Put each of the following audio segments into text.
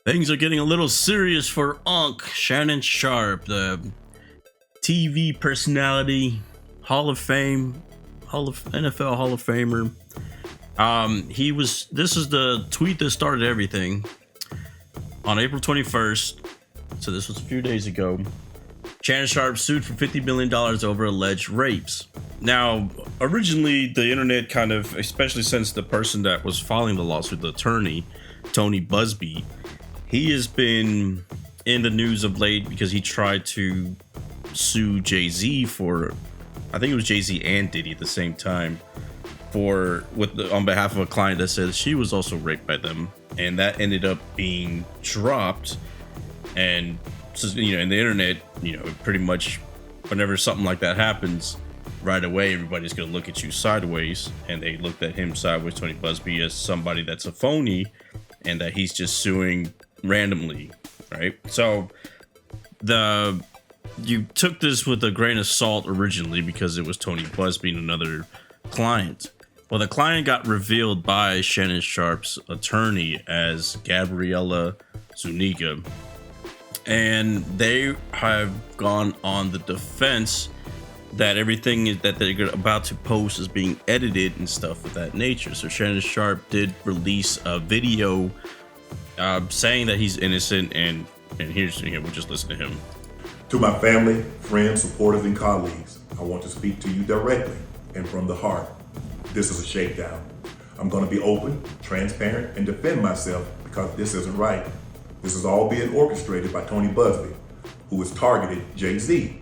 Things are getting a little serious for Unc Shannon Sharpe, the TV personality, Hall of Fame, NFL Hall of Famer. This is the tweet that started everything. On April 21st, so this was a few days ago, Shannon Sharpe sued for $50 million over alleged rapes. Now, originally, the internet kind of, especially since the person that was filing the lawsuit, the attorney, Tony Busby, he has been in the news of late because he tried to sue Jay-Z for, I think it was Jay-Z and Diddy at the same time, on behalf of a client that says she was also raped by them, and that ended up being dropped. And in the internet, pretty much whenever something like that happens, right away everybody's gonna look at you sideways, and they looked at him sideways, Tony Busby, as somebody that's a phony and that he's just suing randomly, right? So you took this with a grain of salt originally because it was Tony Busby and another client. Well, the client got revealed by Shannon Sharpe's attorney as Gabriella Zuniga, and they have gone on the defense that everything that they're about to post is being edited and stuff of that nature. So Shannon Sharpe did release a video saying that he's innocent, and we'll just listen to him. To my family, friends, supporters, and colleagues, I want to speak to you directly and from the heart. This is a shakedown. I'm going to be open, transparent, and defend myself because this isn't right. This is all being orchestrated by Tony Busby, who has targeted Jay-Z.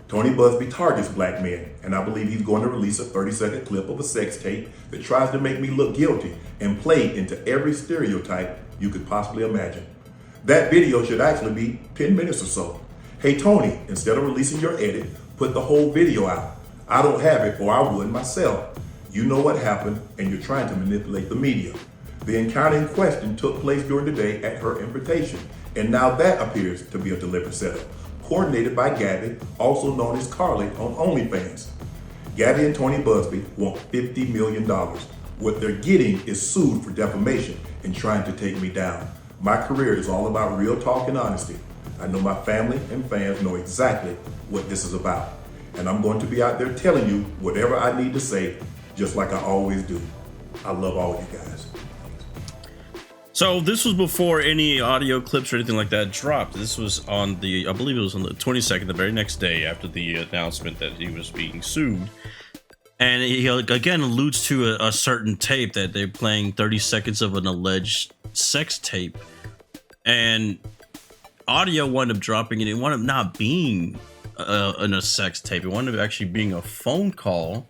Tony Busby targets black men, and I believe he's going to release a 30-second clip of a sex tape that tries to make me look guilty and play into every stereotype you could possibly imagine. That video should actually be 10 minutes or so. Hey Tony, instead of releasing your edit, put the whole video out. I don't have it, or I would myself. You know what happened, and you're trying to manipulate the media. The encounter in question took place during the day at her invitation, and now that appears to be a deliberate setup, coordinated by Gabby, also known as Carly on OnlyFans. Gabby and Tony Busby want $50 million. What they're getting is sued for defamation and trying to take me down. My career is all about real talk and honesty. I know my family and fans know exactly what this is about. And I'm going to be out there telling you whatever I need to say, just like I always do. I love all you guys. So this was before any audio clips or anything like that dropped. This was I believe it was on the 22nd, the very next day after the announcement that he was being sued. And he again alludes to a certain tape that they're playing 30 seconds of an alleged sex tape. And audio wound up dropping, and it wound up not being in a sex tape. It wound up actually being a phone call.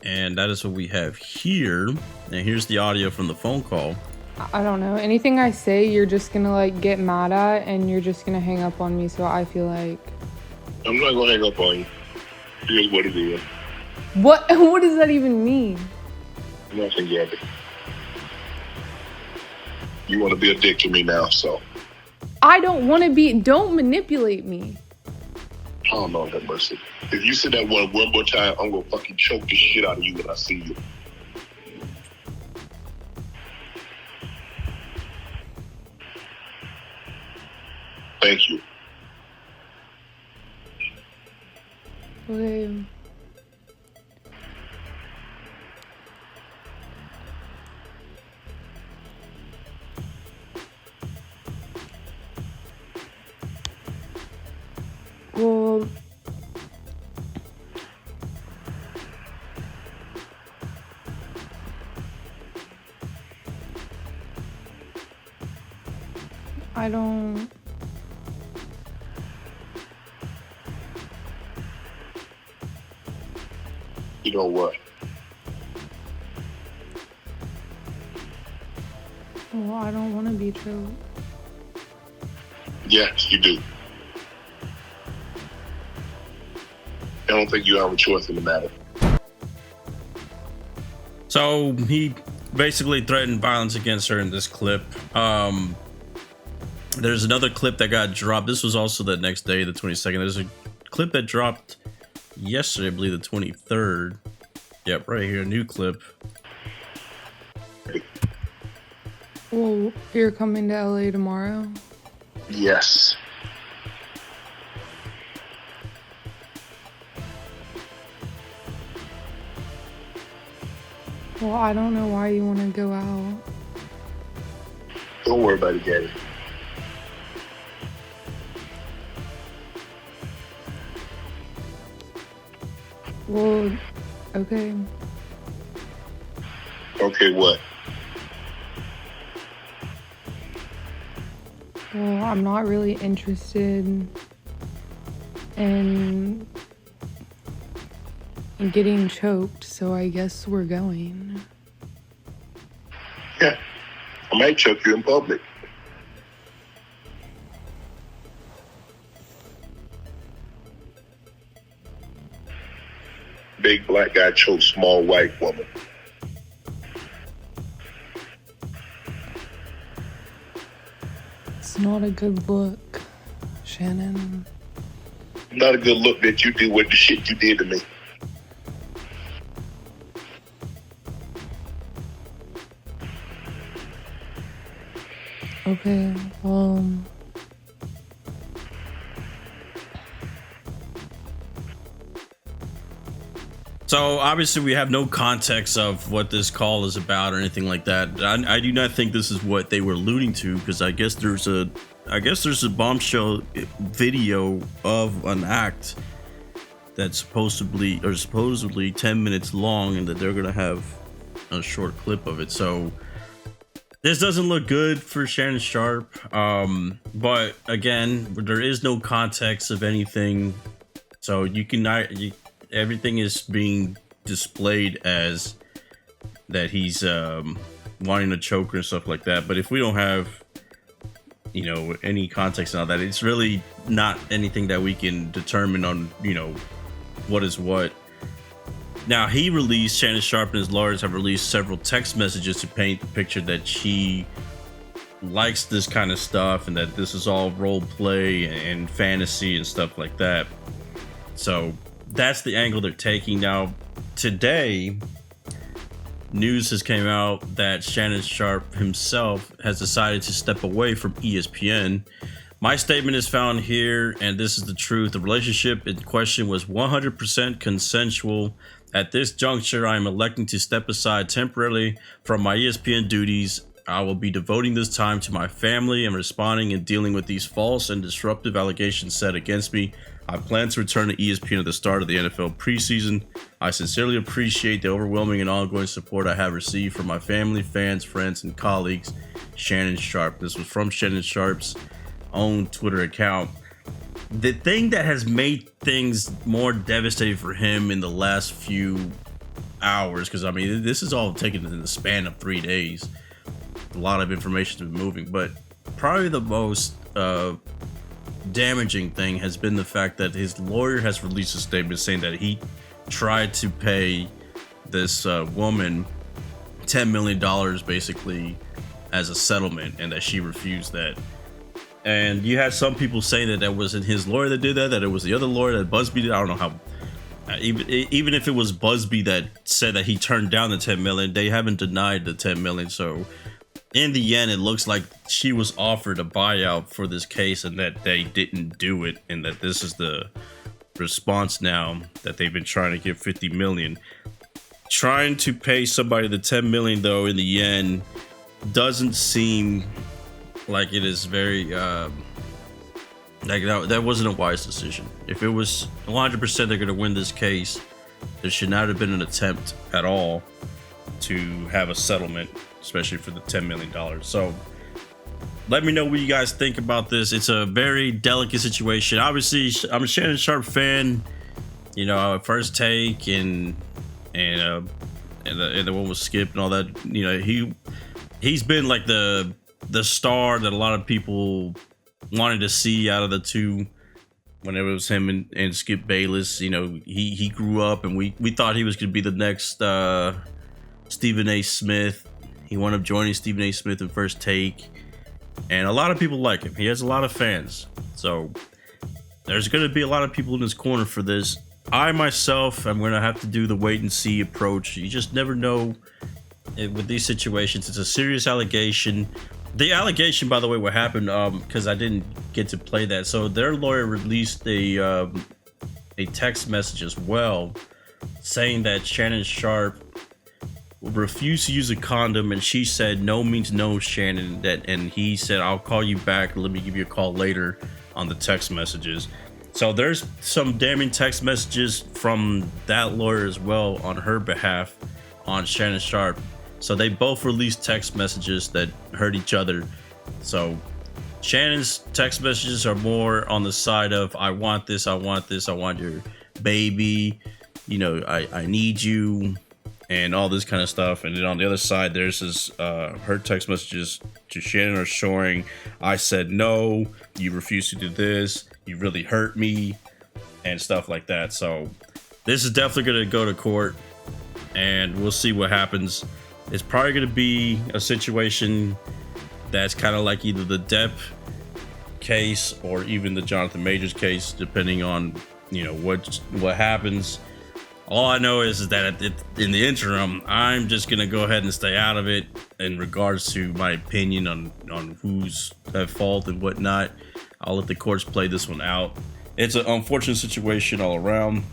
And that is what we have here. And here's the audio from the phone call. I don't know. Anything I say, you're just gonna get mad at, and you're just gonna hang up on me. So I feel like I'm not gonna hang up on you. Here's what it is. What does that even mean? Nothing, Gabby. You want to be a dick to me now, so. I don't want to be. Don't manipulate me. Oh, Lord have mercy. If you say that one more time, I'm going to fucking choke the shit out of you when I see you. Thank you. Okay. Well, I don't. You know what? Well, I don't want to be true. Yes, you do. I don't think you have a choice in the matter. So he basically threatened violence against her in this clip. There's another clip that got dropped. This was also the next day, the 22nd. There's a clip that dropped yesterday, I believe the 23rd. Yep, right here, new clip. Well, you're coming to LA tomorrow? Yes. Well, I don't know why you want to go out. Don't worry about it, Gabby. Well, okay. Okay, what? Well, I'm not really interested in getting choked, so I guess we're going. Yeah. I might choke you in public. Big black guy chokes small white woman. It's not a good look, Shannon. Not a good look that you did with the shit you did to me. Okay, well... So obviously we have no context of what this call is about or anything like that. I do not think this is what they were alluding to, because I guess there's a bombshell video of an act that's supposedly 10 minutes long, and that they're gonna have a short clip of it. So this doesn't look good for Shannon Sharpe. But again, there is no context of anything, so everything is being displayed as that he's wanting to choke her and stuff like that. But if we don't have, any context on that, it's really not anything that we can determine on, what is what. Now, Shannon Sharpe and his lawyers have released several text messages to paint the picture that she likes this kind of stuff and that this is all role play and fantasy and stuff like that. So that's the angle they're taking. Now, today, news has came out that Shannon Sharpe himself has decided to step away from ESPN. My statement is found here, and this is the truth. The relationship in question was 100% consensual. At this juncture, I am electing to step aside temporarily from my ESPN duties. I will be devoting this time to my family and responding and dealing with these false and disruptive allegations set against me. I plan to return to ESPN at the start of the NFL preseason. I sincerely appreciate the overwhelming and ongoing support I have received from my family, fans, friends, and colleagues. Shannon Sharpe. This was from Shannon Sharpe's own Twitter account. The thing that has made things more devastating for him in the last few hours, because this is all taken in the span of 3 days. A lot of information has been moving, but probably the most damaging thing has been the fact that his lawyer has released a statement saying that he tried to pay this woman $10 million basically as a settlement, and that she refused that. And you had some people saying that that wasn't his lawyer that did that it was the other lawyer that Busby did. I don't know how. Even if it was Busby that said that he turned down the 10 million, they haven't denied the 10 million. So in the end, it looks like she was offered a buyout for this case and that they didn't do it, and that this is the response now that they've been trying to give 50 million. Trying to pay somebody the 10 million, though, in the end doesn't seem like it is very that wasn't a wise decision. If it was 100% they're going to win this case, there should not have been an attempt at all to have a settlement, especially for the $10 million. So let me know what you guys think about this. It's a very delicate situation. Obviously, I'm a Shannon Sharpe fan. First Take and the one with Skip and all that. He's been like the star that a lot of people wanted to see out of the two. Whenever it was him and Skip Bayless, he grew up, and we thought he was going to be the next Stephen A. Smith. He wound up joining Stephen A. Smith in First Take, and a lot of people like him. He has a lot of fans, so there's going to be a lot of people in his corner for this. I myself am going to have to do the wait and see approach. You just never know with these situations, it's a serious allegation. The allegation, by the way, what happened, because I didn't get to play that. So their lawyer released a text message as well, saying that Shannon Sharpe refused to use a condom, and she said no means no, Shannon. And he said, I'll call you back. Let me give you a call later on the text messages. So there's some damning text messages from that lawyer as well on her behalf on Shannon Sharpe. So they both released text messages that hurt each other. So Shannon's text messages are more on the side of, I want this, I want this, I want your baby, you know, I need you, and all this kind of stuff. And then on the other side, there's this her text messages to Shannon are showing, I said no, you refused to do this, you really hurt me, and stuff like that. So this is definitely going to go to court, and we'll see what happens. It's probably going to be a situation that's kind of like either the Depp case or even the Jonathan Majors case, depending on, you know, what happens. All I know is that in the interim, I'm just going to go ahead and stay out of it in regards to my opinion on who's at fault and whatnot. I'll let the courts play this one out. It's an unfortunate situation all around.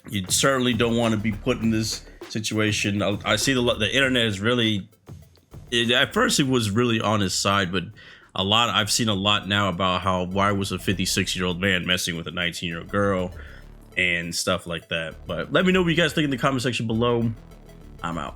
You certainly don't want to be put in this situation. I see the internet is really, at first it was really on his side, but I've seen a lot now about how, why was a 56-year-old man messing with a 19-year-old girl and stuff like that. But let me know what you guys think in the comment section below. I'm out.